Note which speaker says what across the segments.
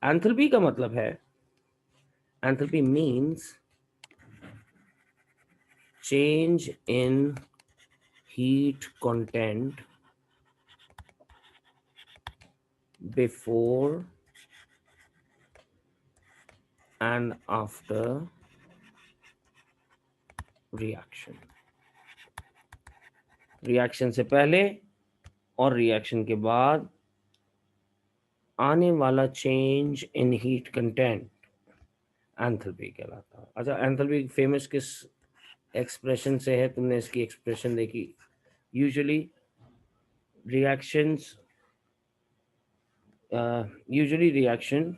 Speaker 1: Enthalpy का मतलब है, enthalpy means change in heat content before and after reaction. Reaction से पहले और रिएक्शन के बाद आने वाला change in heat content enthalpy कहलाता है। अच्छा, एंथैल्पी फेमस किस एक्सप्रेशन से है? तुमने इसकी एक्सप्रेशन देखी? यूजुअली रिएक्शंस यूजुअली रिएक्शन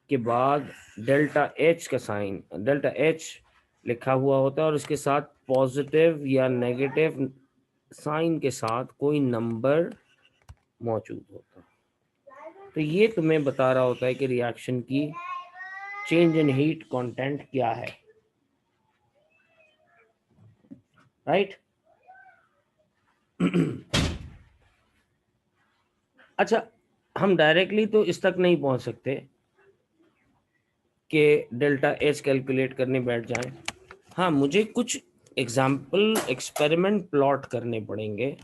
Speaker 1: के बाद डेल्टा एच का साइन, डेल्टा एच लिखा हुआ होता है और उसके साथ पॉजिटिव या नेगेटिव साइन के साथ कोई नंबर मौजूद होता है। तो ये तुम्हें बता रहा होता है कि रिएक्शन की चेंज इन हीट कंटेंट क्या है, राइट? अच्छा, हम डायरेक्टली तो इस तक नहीं पहुंच सकते कि डेल्टा एच कैलकुलेट करने बैठ जाएं। हाँ, मुझे कुछ एग्जाम्पल एक्सपेरिमेंट प्लॉट करने पड़ेंगे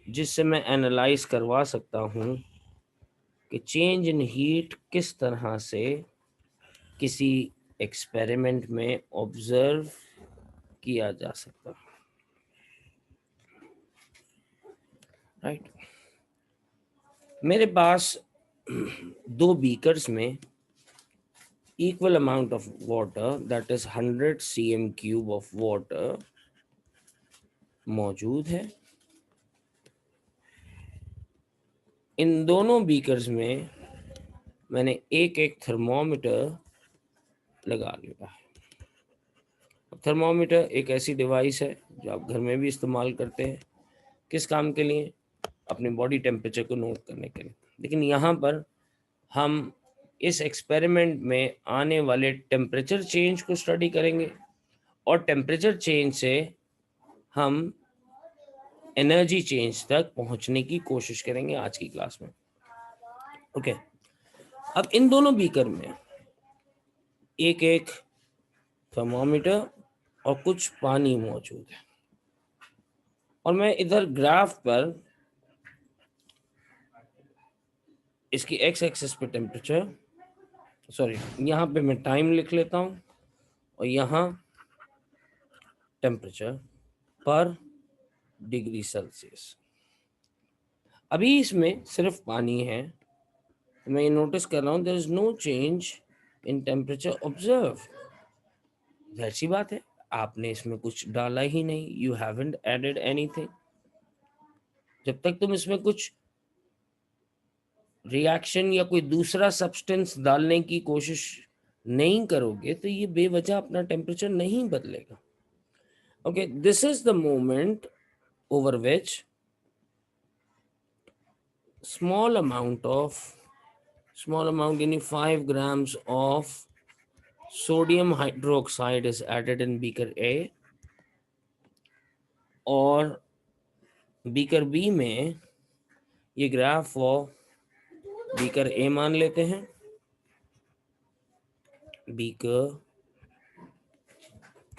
Speaker 1: जिससे मैं एनालाइज करवा सकता हूँ कि चेंज इन हीट किस तरह से किसी एक्सपेरिमेंट में ऑब्जर्व किया जा सकता है, राइट? मेरे पास दो बीकर्स में equal amount of water, that is 100 cm cube of water मौजूद है। इन दोनों बीकर्स में मैंने एक एक थर्मोमीटर लगा लिया है। थर्मोमीटर एक ऐसी डिवाइस है जो आप घर में भी इस्तेमाल करते हैं। किस काम के लिए? अपनी बॉडी टेम्परेचर को नोट करने के लिए। लेकिन यहाँ पर हम इस एक्सपेरिमेंट में आने वाले टेम्परेचर चेंज को स्टडी करेंगे और टेम्परेचर चेंज से हम एनर्जी चेंज तक पहुंचने की कोशिश करेंगे आज की क्लास में। ओके, अब इन दोनों बीकर में एक एक थर्मोमीटर और कुछ पानी मौजूद है और मैं इधर ग्राफ पर इसकी एक्स एक्सिस पे टेम्परेचर, सॉरी, यहाँ पे मैं टाइम लिख लेता हूँ और यहाँ टेम्परेचर पर डिग्री सेल्सियस। अभी इसमें सिर्फ पानी है, तो मैं ये नोटिस कर रहा हूँ there is no change in temperature observe. जाहिर सी बात है, आपने इसमें कुछ डाला ही नहीं, यू हैवंट एडेड एनीथिंग। जब तक तुम इसमें कुछ रिएक्शन या कोई दूसरा सब्सटेंस डालने की कोशिश नहीं करोगे तो ये बेवजह अपना टेम्परेचर नहीं बदलेगा। Okay, this is the moment over which small amount of small amount यानी 5 grams of sodium hydroxide is added in beaker A और बीकर बी में ये ग्राफ ऑफ बीकर ए मान लेते हैं, बीकर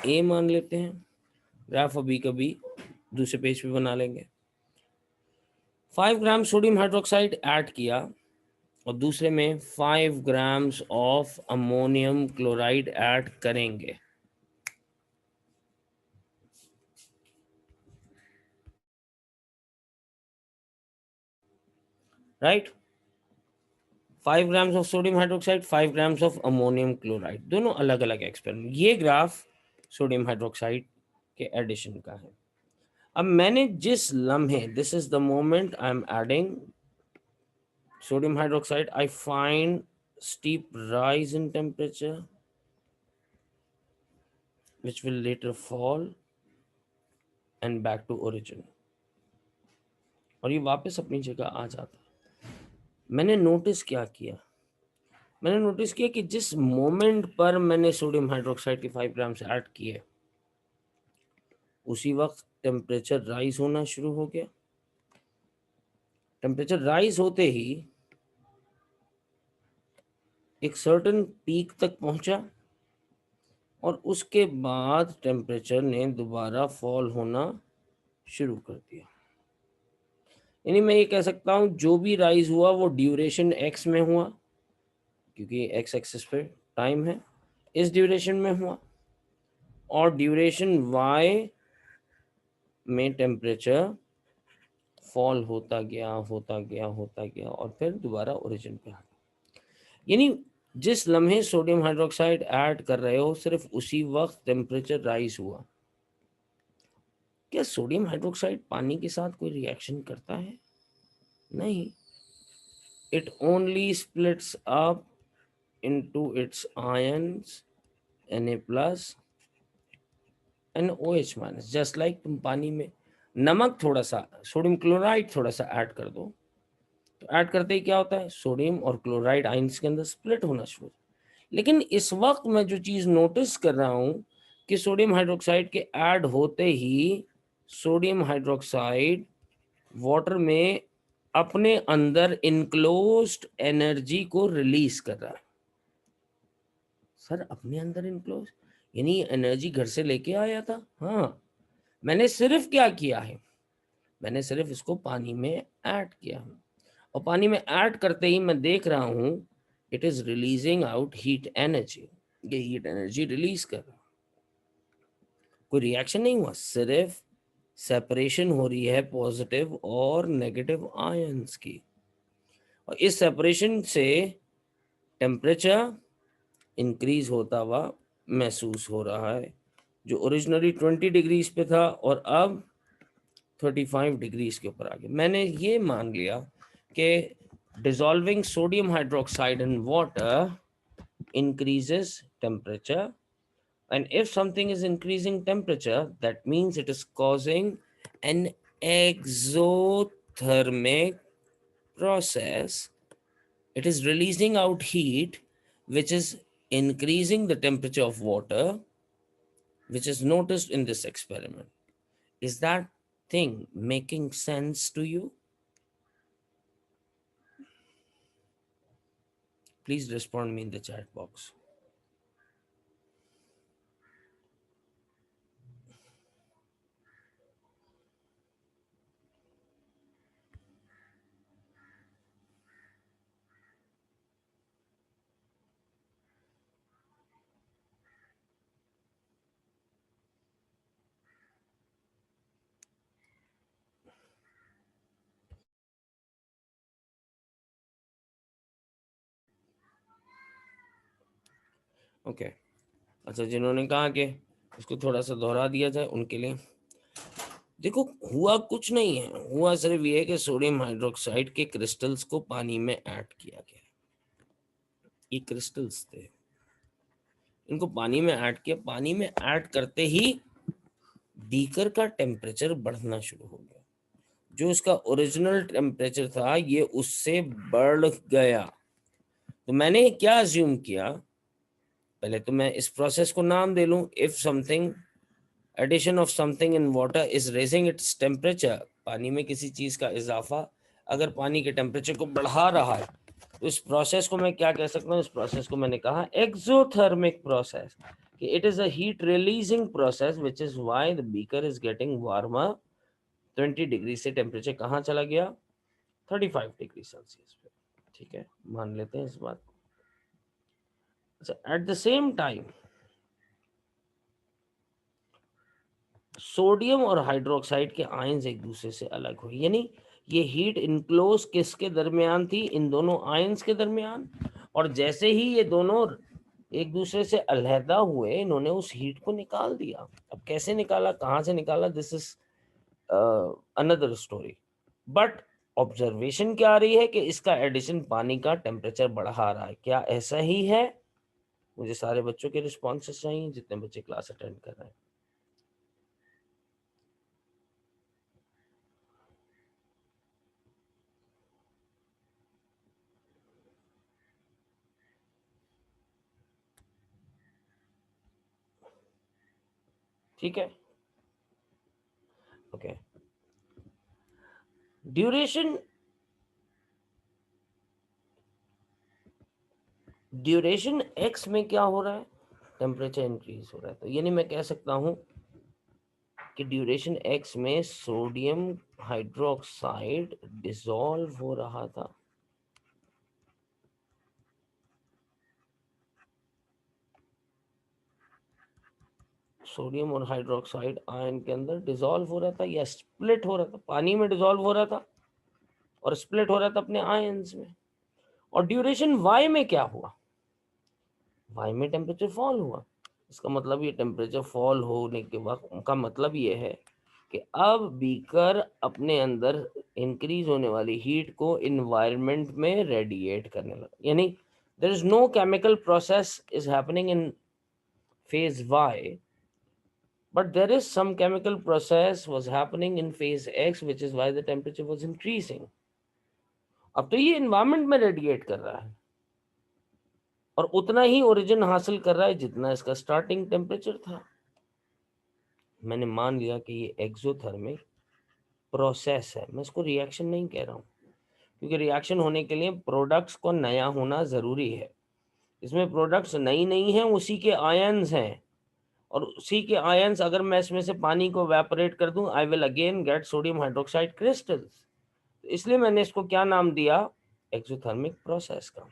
Speaker 1: ए मान लेते हैं, ग्राफ ऑफ बीकर बी दूसरे पेज पे बना लेंगे। 5 ग्राम सोडियम हाइड्रोक्साइड ऐड किया और दूसरे में 5 grams of ammonium chloride add करेंगे। Right, 5 grams of sodium hydroxide, 5 grams of ammonium chloride, दोनों अलग अलग एक्सपेरिमेंट। ये ग्राफ सोडियम हाइड्रोक्साइड के एडिशन का है। अब मैंने जिस लम्हे, this is the moment I am adding sodium hydroxide, I find steep rise in temperature which will later fall and back to origin, और ये वापस अपनी जगह आ जाता है। मैंने नोटिस क्या किया? मैंने नोटिस किया कि जिस मोमेंट पर मैंने सोडियम हाइड्रोक्साइड के 5 ग्राम से ऐड किए उसी वक्त टेम्परेचर राइज होना शुरू हो गया। टेम्परेचर राइज होते ही एक सर्टेन पीक तक पहुंचा और उसके बाद टेम्परेचर ने दोबारा फॉल होना शुरू कर दिया। यानी मैं ये कह सकता हूं जो भी राइज हुआ वो ड्यूरेशन एक्स में हुआ, क्योंकि एक्स एक्सिस पे टाइम है, इस ड्यूरेशन में हुआ, और ड्यूरेशन वाई में टेम्परेचर फॉल होता गया होता गया होता गया और फिर दोबारा ओरिजिन पे आ गया। यानी जिस लम्हे सोडियम हाइड्रोक्साइड ऐड कर रहे हो सिर्फ उसी वक्त टेम्परेचर राइज हुआ। क्या सोडियम हाइड्रोक्साइड पानी के साथ कोई रिएक्शन करता है? नहीं, it only splits up into its ions Na plus and OH minus. Just like तुम पानी में नमक थोड़ा सा, सोडियम क्लोराइड थोड़ा सा ऐड कर दो, तो ऐड करते ही क्या होता है, सोडियम और क्लोराइड आयंस के अंदर स्प्लिट होना शुरू। लेकिन इस वक्त मैं जो चीज नोटिस कर रहा हूं कि सोडियम हाइड्रोक्साइड के ऐड होते ही सोडियम हाइड्रोक्साइड वाटर में अपने अंदर इनक्लोज्ड एनर्जी को रिलीज कर रहा है। सर अपने अंदर इनक्लोज यानी एनर्जी घर से लेके आया था? हाँ, मैंने सिर्फ क्या किया है, मैंने सिर्फ इसको पानी में ऐड किया है, और पानी में ऐड करते ही मैं देख रहा हूं it is releasing out heat energy. ये हीट एनर्जी रिलीज कर रहा, कोई रिएक्शन नहीं हुआ, सिर्फ सेपरेशन हो रही है पॉजिटिव और नेगेटिव आयंस की, और इस सेपरेशन से टेम्परेचर इंक्रीज होता हुआ महसूस हो रहा है, जो ओरिजिनली 20 डिग्रीज पे था और अब 35 डिग्रीज के ऊपर आ गया। मैंने ये मान लिया कि dissolving sodium hydroxide in water increases temperature, and if something is increasing temperature that means it is causing an exothermic process. It is releasing out heat which is increasing the temperature of water, which is noticed in this experiment. Is that thing making sense to you? Please respond me in the chat box. Okay, अच्छा, जिन्होंने कहा कि इसको थोड़ा सा दोहरा दिया जाए उनके लिए, देखो हुआ कुछ नहीं है, हुआ सिर्फ ये है कि सोडियम हाइड्रोक्साइड के क्रिस्टल्स को पानी में ऐड किया गया। ये क्रिस्टल्स थे, इनको पानी में ऐड किया, पानी में ऐड करते ही बीकर का टेम्परेचर बढ़ना शुरू हो गया, जो इसका ओरिजिनल टेम्परेचर था ये उससे बढ़ गया। तो मैंने क्या अज्यूम किया, पहले तो मैं इस प्रोसेस को नाम दे लूं, if something addition of something in water is raising its temperature, पानी में किसी चीज का इजाफा अगर पानी के टेम्परेचर को बढ़ा रहा है तो इस प्रोसेस को मैं क्या कह सकता हूँ, इस प्रोसेस को मैंने कहा एक्सोथर्मिक प्रोसेस, कि it is a heat releasing process which is why the beaker is getting warmer. 20 degree से टेम्परेचर कहाँ चला गया, 35 डिग्री सेल्सियस पे। ठीक है, मान लेते हैं इस बात को। अच्छा, at the same time sodium और हाइड्रोक्साइड के आयंस एक दूसरे से अलग हुए, यानी ये हीट इनक्लोज किसके दरमियान थी, इन दोनों आयंस के दरमियान, और जैसे ही ये दोनों एक दूसरे से अलहदा हुए इन्होंने उस हीट को निकाल दिया। अब कैसे निकाला, कहाँ से निकाला, this is another story, but observation क्या आ रही है कि इसका एडिशन पानी का टेम्परेचर बढ़ा रहा है। क्या ऐसा ही है? मुझे सारे बच्चों के रिस्पॉन्सेस चाहिए जितने बच्चे क्लास अटेंड कर रहे हैं। ठीक है, ओके, ड्यूरेशन ड्यूरेशन एक्स में क्या हो रहा है, टेम्परेचर इंक्रीज हो रहा है। तो यानी मैं कह सकता हूं कि ड्यूरेशन एक्स में सोडियम हाइड्रोक्साइड डिसॉल्व हो रहा था। सोडियम और हाइड्रोक्साइड आयन के अंदर डिसॉल्व हो रहा था या स्प्लिट हो रहा था, पानी में डिसॉल्व हो रहा था और स्प्लिट हो रहा था अपने आयंस में। और ड्यूरेशन वाई में क्या हुआ, वाई में टेम्परेचर फॉल हुआ। इसका मतलब ये टेम्परेचर फॉल होने के बाद का मतलब ये है कि अब बीकर अपने अंदर इंक्रीज होने वाली हीट को इन्वायरमेंट में रेडिएट करने लगा। यानी there is no chemical process is happening in phase Y, but there is some chemical process was happening in phase X, which is why the temperature was increasing. अब तो ये environment में radiate कर रहा है और उतना ही ओरिजिन हासिल कर रहा है जितना इसका स्टार्टिंग टेम्परेचर था। मैंने मान लिया कि ये एक्सोथर्मिक प्रोसेस है, मैं इसको रिएक्शन नहीं कह रहा हूँ, क्योंकि रिएक्शन होने के लिए प्रोडक्ट्स को नया होना ज़रूरी है। इसमें प्रोडक्ट्स नई नहीं हैं, उसी के आयन्स हैं, और उसी के आयंस अगर मैं इसमें से पानी को वेपोरेट कर दूं, I will again get sodium hydroxide crystals. इसलिए मैंने इसको क्या नाम दिया, एक्सोथर्मिक प्रोसेस का।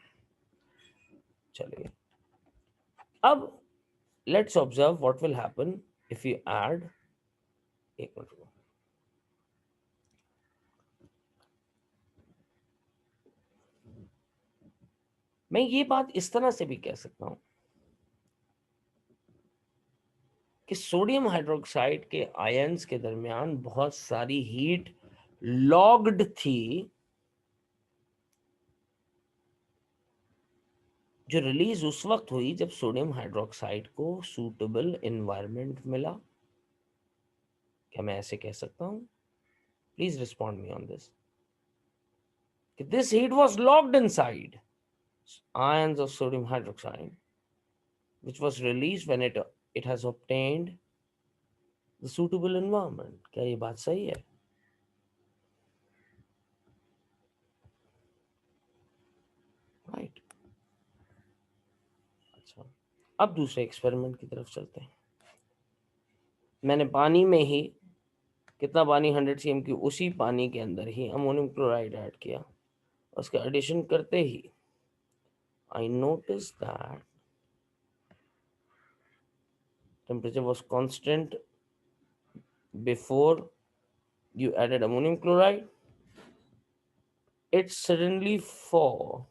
Speaker 1: चलिए अब let's observe what will happen if you add, एक मिनट रुको, मैं ये बात इस तरह से भी कह सकता हूं कि सोडियम हाइड्रोक्साइड के आयंस के दरमियान बहुत सारी हीट लॉग्ड थी, जो रिलीज उस वक्त हुई जब सोडियम हाइड्रोक्साइड को सूटेबल एनवायरनमेंट मिला। क्या मैं ऐसे कह सकता हूं? Please respond me on this. This heat was locked inside ions of sodium hydroxide, which was released when it has obtained the suitable environment. क्या ये बात सही है? राइट। अच्छा, अब दूसरे एक्सपेरिमेंट की तरफ चलते हैं। मैंने पानी में ही, कितना पानी, 100 cm की, उसी पानी के अंदर ही अमोनियम क्लोराइड ऐड किया। उसका एडिशन करते ही I notice that temperature was constant before you added ammonium chloride. It suddenly fall.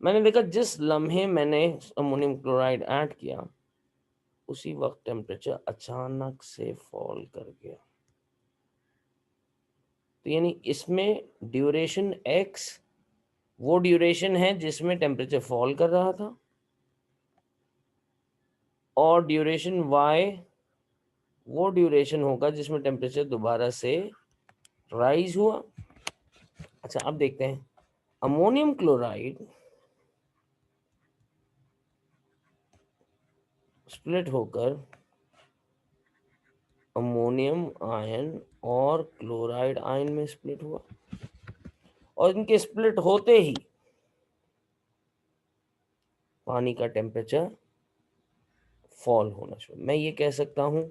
Speaker 1: मैंने देखा जिस लम्हे मैंने अमोनियम क्लोराइड ऐड किया, उसी वक्त टेम्परेचर अचानक से फॉल कर गया। तो यानी इसमें ड्यूरेशन एक्स वो ड्यूरेशन है जिसमें टेम्परेचर फॉल कर रहा था, और ड्यूरेशन वाई वो ड्यूरेशन होगा जिसमें टेम्परेचर दोबारा से राइज हुआ। अच्छा, अब देखते हैं अमोनियम क्लोराइड स्प्लिट होकर अमोनियम आयन और क्लोराइड आयन में स्प्लिट हुआ, और इनके स्प्लिट होते ही पानी का टेम्परेचर फॉल होना शुरू। मैं ये कह सकता हूं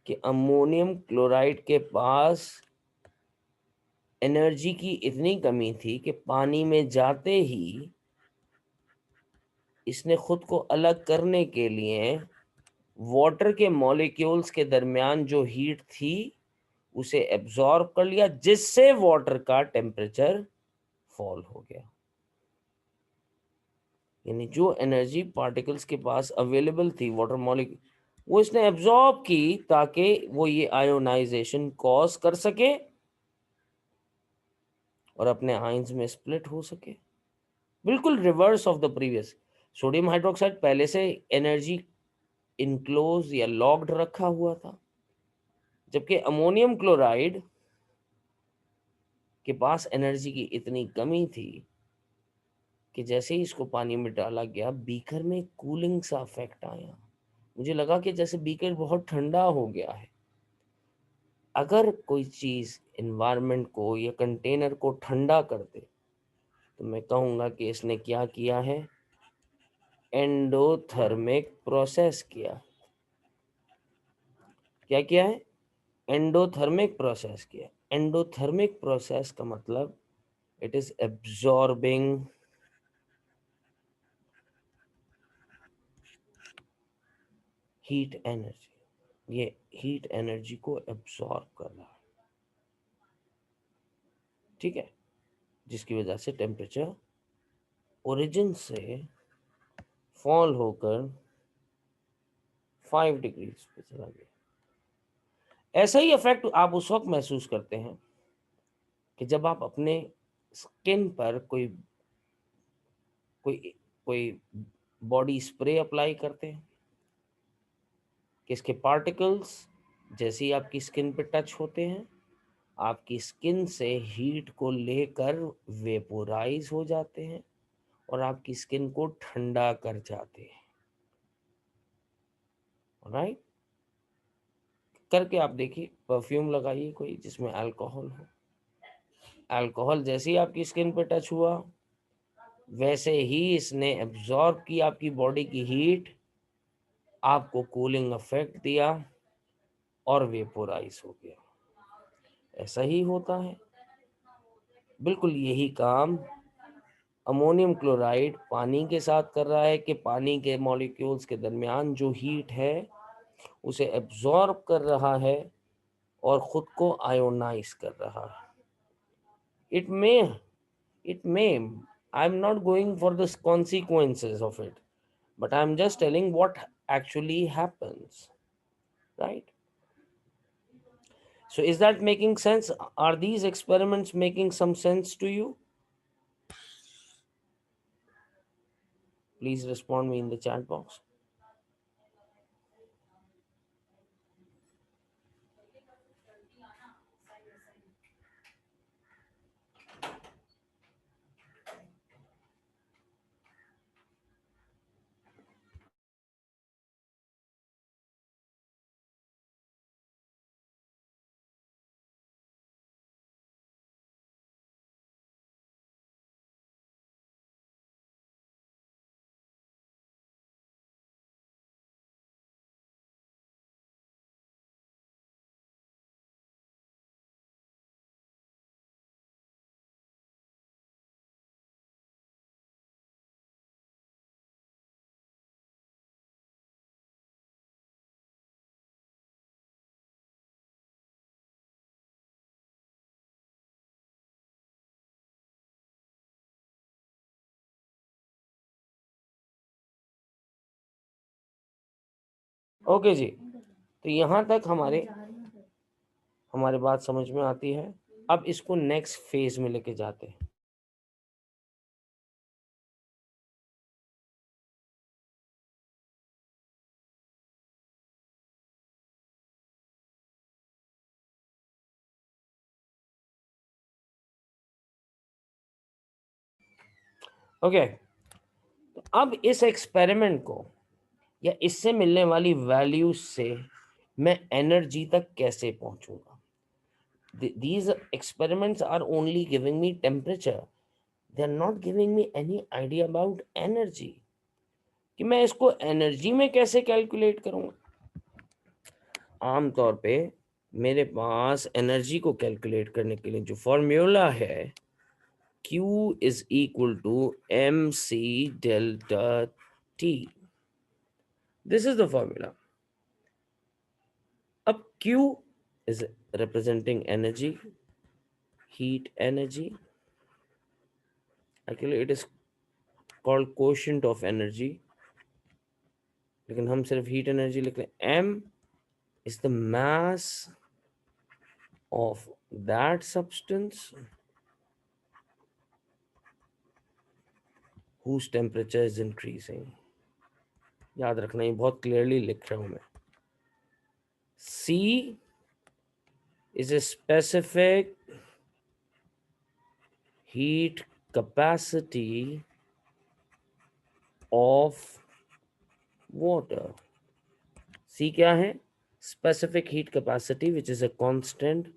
Speaker 1: कि अमोनियम क्लोराइड के पास एनर्जी की इतनी कमी थी कि पानी में जाते ही इसने खुद को अलग करने के लिए वाटर के मॉलिक्यूल्स के दरमियान जो हीट थी उसे एब्जॉर्ब कर लिया, जिससे वाटर का टेम्परेचर फॉल हो गया। यानी जो एनर्जी पार्टिकल्स के पास अवेलेबल थी वाटर मॉलिक्यूल, वो इसने एब्जॉर्ब की ताकि वो ये आयोनाइजेशन कॉज कर सके और अपने आयंस में स्प्लिट हो सके। बिल्कुल reverse of the previous. Sodium hydroxide पहले से एनर्जी इनक्लोज या लॉक्ड रखा हुआ था, जबकि अमोनियम क्लोराइड के पास एनर्जी की इतनी कमी थी कि जैसे ही इसको पानी में डाला गया, बीकर में कूलिंग सा इफेक्ट आया। मुझे लगा कि जैसे बीकर बहुत ठंडा हो गया है। अगर कोई चीज एनवायरनमेंट को या कंटेनर को ठंडा कर दे तो मैं कहूँगा कि इसने क्या किया है, एंडोथर्मिक प्रोसेस किया। क्या किया है? एंडोथर्मिक प्रोसेस किया। एंडोथर्मिक प्रोसेस का मतलब it is absorbing heat energy. ये हीट एनर्जी को एब्जॉर्ब कर रहा है, ठीक है, जिसकी वजह से टेम्परेचर ओरिजिन से फॉल होकर 5 डिग्री पे चला गया। ऐसा ही इफेक्ट आप उस वक्त महसूस करते हैं कि जब आप अपने स्किन पर कोई कोई कोई बॉडी स्प्रे अप्लाई करते हैं कि इसके पार्टिकल्स जैसे ही आपकी स्किन पे टच होते हैं आपकी स्किन से हीट को लेकर वेपोराइज हो जाते हैं और आपकी स्किन को ठंडा कर जाते हैं। राइट, करके आप देखिए, परफ्यूम लगाइए कोई जिसमें अल्कोहल हो, अल्कोहल जैसे ही आपकी स्किन पे टच हुआ वैसे ही इसने एब्जॉर्ब की आपकी बॉडी की हीट, आपको कूलिंग इफेक्ट दिया और वेपोराइज हो गया। ऐसा ही होता है, बिल्कुल यही काम अमोनियम क्लोराइड पानी के साथ कर रहा है कि पानी के मॉलिक्यूल्स के दरमियान जो हीट है उसे एब्जॉर्ब कर रहा है और खुद को आयोनाइज कर रहा है। It may I am not going for the consequences of it, but I'm just telling what actually happens, right? So is that making sense? Are these experiments making some sense to you? Please respond me in the chat box. Okay जी, तो यहाँ तक हमारे बात समझ में आती है। अब इसको नेक्स्ट फेज में लेके जाते हैं। ओके, तो अब इस एक्सपेरिमेंट को या इससे मिलने वाली वैल्यूज से मैं एनर्जी तक कैसे पहुंचूंगा? These experiments are only giving me temperature, they are not giving me any idea about energy, कि मैं इसको एनर्जी में कैसे कैलकुलेट करूंगा। आमतौर पे मेरे पास एनर्जी को कैलकुलेट करने के लिए जो फॉर्मूला है Q is equal to MC delta T, this is the formula. अब Q is representing energy, heat energy. Actually it is called quotient of energy, लेकिन हम सिर्फ हीट एनर्जी लिख रहे हैं। M is the mass of that substance whose temperature is increasing. याद रखना, ये बहुत क्लियरली लिख रहा हूं मैं। C is a specific heat capacity of water. C क्या है? specific heat capacity, which is a constant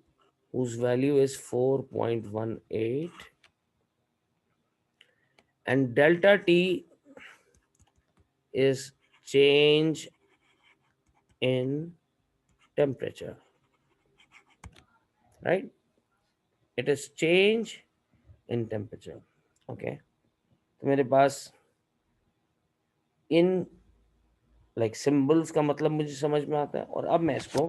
Speaker 1: whose value is 4.18, and delta T is change in temperature, right? It is change in temperature. Okay, तो मेरे पास in like symbols का मतलब मुझे समझ में आता है, और अब मैं इसको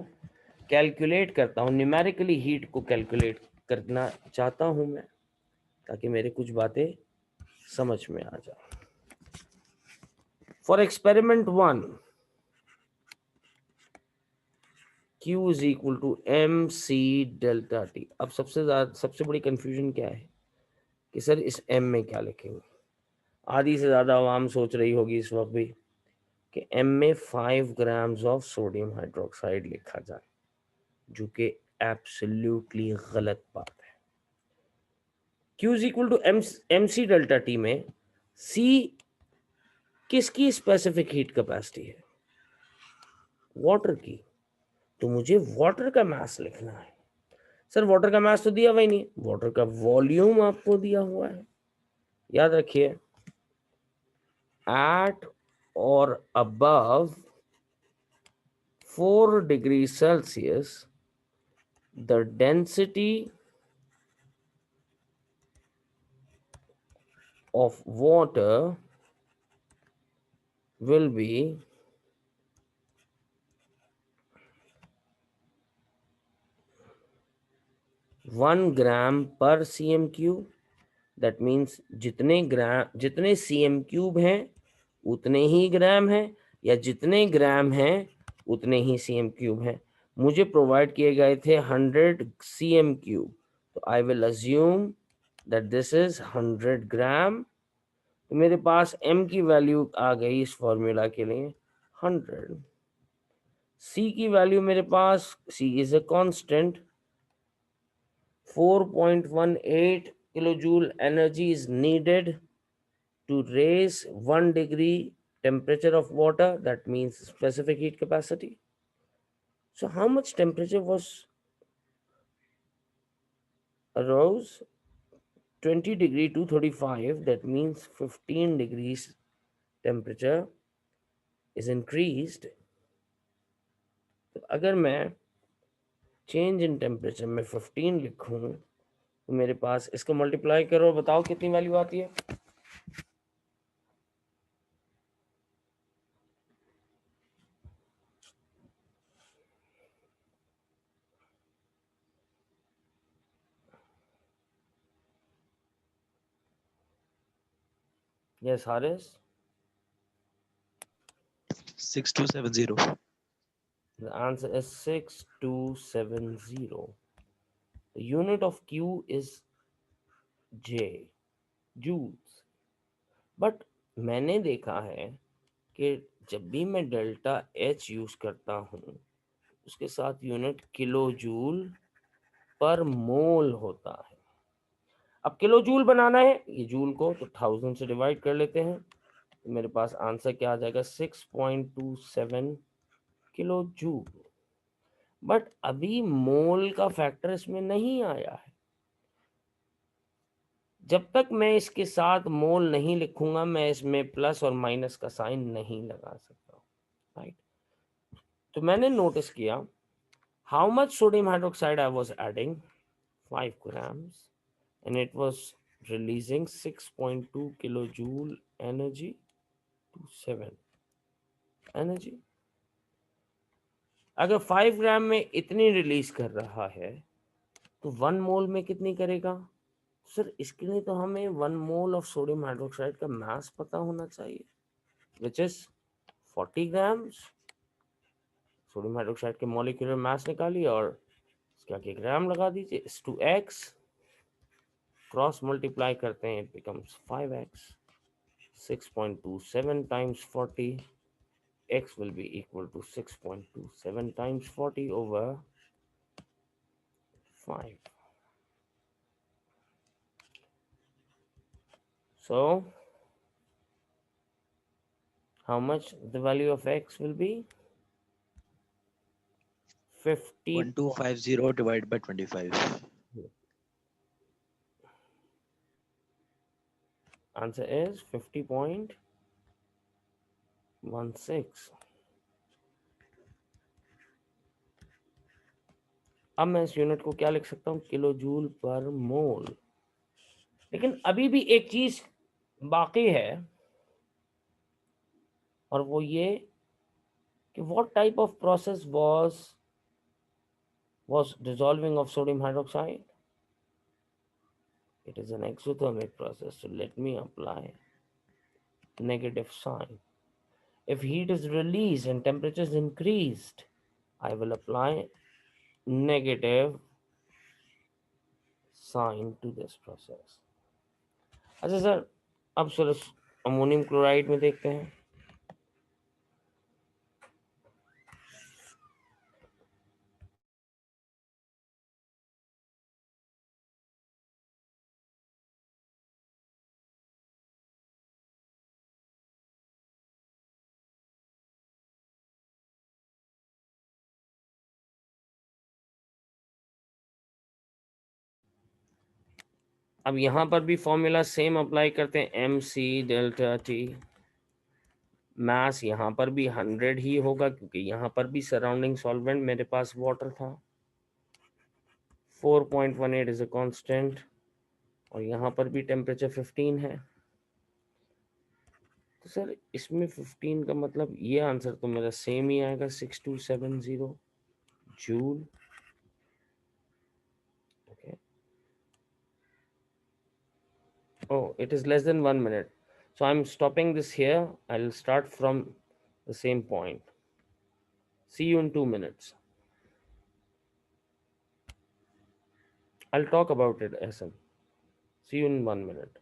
Speaker 1: कैलकुलेट करता हूँ, न्यूमेरिकली हीट को कैलकुलेट करना चाहता हूँ मैं, ताकि मेरे कुछ बातें समझ में आ जाए. For experiment 1, Q is equal to M C delta T. अब सबसे बड़ी कंफ्यूजन क्या है कि सर इस m में क्या लिखेंगे. आधी से ज़्यादा आवाम सोच रही होगी इस वक्त भी कि m में 5 ग्राम्स ऑफ सोडियम हाइड्रोक्साइड लिखा जाए, जो कि एब्सोल्युटली गलत बात है. Q is equal to M C delta T में C किसकी स्पेसिफिक हीट कैपेसिटी है? वाटर की. तो मुझे वाटर का मास लिखना है. सर वाटर का मास तो दिया हुआ ही नहीं, वाटर का वॉल्यूम आपको दिया हुआ है. याद रखिए, at or above 4 degrees Celsius, the density of water will be 1 gram per cm cube. That means जितने cm क्यूब हैं उतने ही ग्राम हैं, या जितने ग्राम हैं उतने ही cm क्यूब हैं. मुझे प्रोवाइड किए गए थे 100 cm क्यूब, तो I will assume that this is 100 ग्राम. तो मेरे पास m की वैल्यू आ गई इस फॉर्मूला के लिए 100. c की वैल्यू मेरे पास, c is a constant, 4.18 kilojoule energy is needed to raise 1 degree temperature of water. That means specific heat capacity. So how much temperature was arose? 20 degree to 35. That means 15 degrees temperature is increased. तो अगर मैं change in temperature में 15 लिखूं, तो मेरे पास इसको multiply करो, बताओ कितनी वैल्यू आती है. Yes, Haris?
Speaker 2: 6270.
Speaker 1: The answer is 6270. The unit of Q is J, joules. But मैंने देखा है कि जब भी मैं डेल्टा H यूज करता हूँ, उसके साथ यूनिट किलो जूल पर मोल होता है. अब किलो जूल बनाना है, ये जूल को तो 1000 से डिवाइड कर लेते हैं, तो मेरे पास आंसर क्या आ जाएगा, 6.27 किलो जूल. बट अभी मोल का फैक्टर इसमें नहीं आया है. जब तक मैं इसके साथ मोल नहीं लिखूंगा, मैं इसमें प्लस और माइनस का साइन नहीं लगा सकता. राइट. तो मैंने नोटिस किया, how much sodium hydroxide I was adding, 5 grams, and it was releasing 6.2 kilojoule energy to 7 energy. अगर 5 ग्राम में इतनी रिलीज कर रहा है, तो 1 मोल में कितनी करेगा? सर इसके लिए तो हमें 1 मोल ऑफ सोडियम हाइड्रोक्साइड का मास पता होना चाहिए, which is 40 grams. Sodium hydroxide के मॉलिक्यूलर मास निकालिए और इसके आगे ग्राम लगा दीजिए, इस टू एक्स, क्रॉस मल्टीप्लाई करते हैं, it becomes 5x. 6.27 times 40, x will be equal to 6.27 times 40 over 5. So how much the value of x will be? 50.
Speaker 2: 1250 divided by 25.
Speaker 1: Answer is 50.16. अब मैं इस यूनिट को क्या लिख सकता हूँ, किलो जूल पर मोल। लेकिन अभी भी एक चीज बाकी है, और वो ये कि what type of process was dissolving of sodium hydroxide. It is an exothermic process, so let me apply negative sign. If heat is released and temperature is increased, I will apply negative sign to this process. अच्छा sir, अब sir ammonium chloride में देखते हैं। अब यहां पर भी formula same apply करते हैं, एम सी डेल्टा टी। मास यहाँ पर भी 100 ही होगा, क्योंकि यहाँ पर भी सराउंडिंग सॉल्वेंट मेरे पास वाटर था। 4.18 इज अ कांस्टेंट, और यहाँ पर भी टेम्परेचर 15 है। तो सर इसमें 15 का मतलब ये आंसर तो मेरा सेम ही आएगा, 6270 joule. Okay, oh, it is less than 1 minute, so I'm stopping this here. I'll start from the same point. See you in 2 minutes. I'll talk about it, Asan. See you in 1 minute.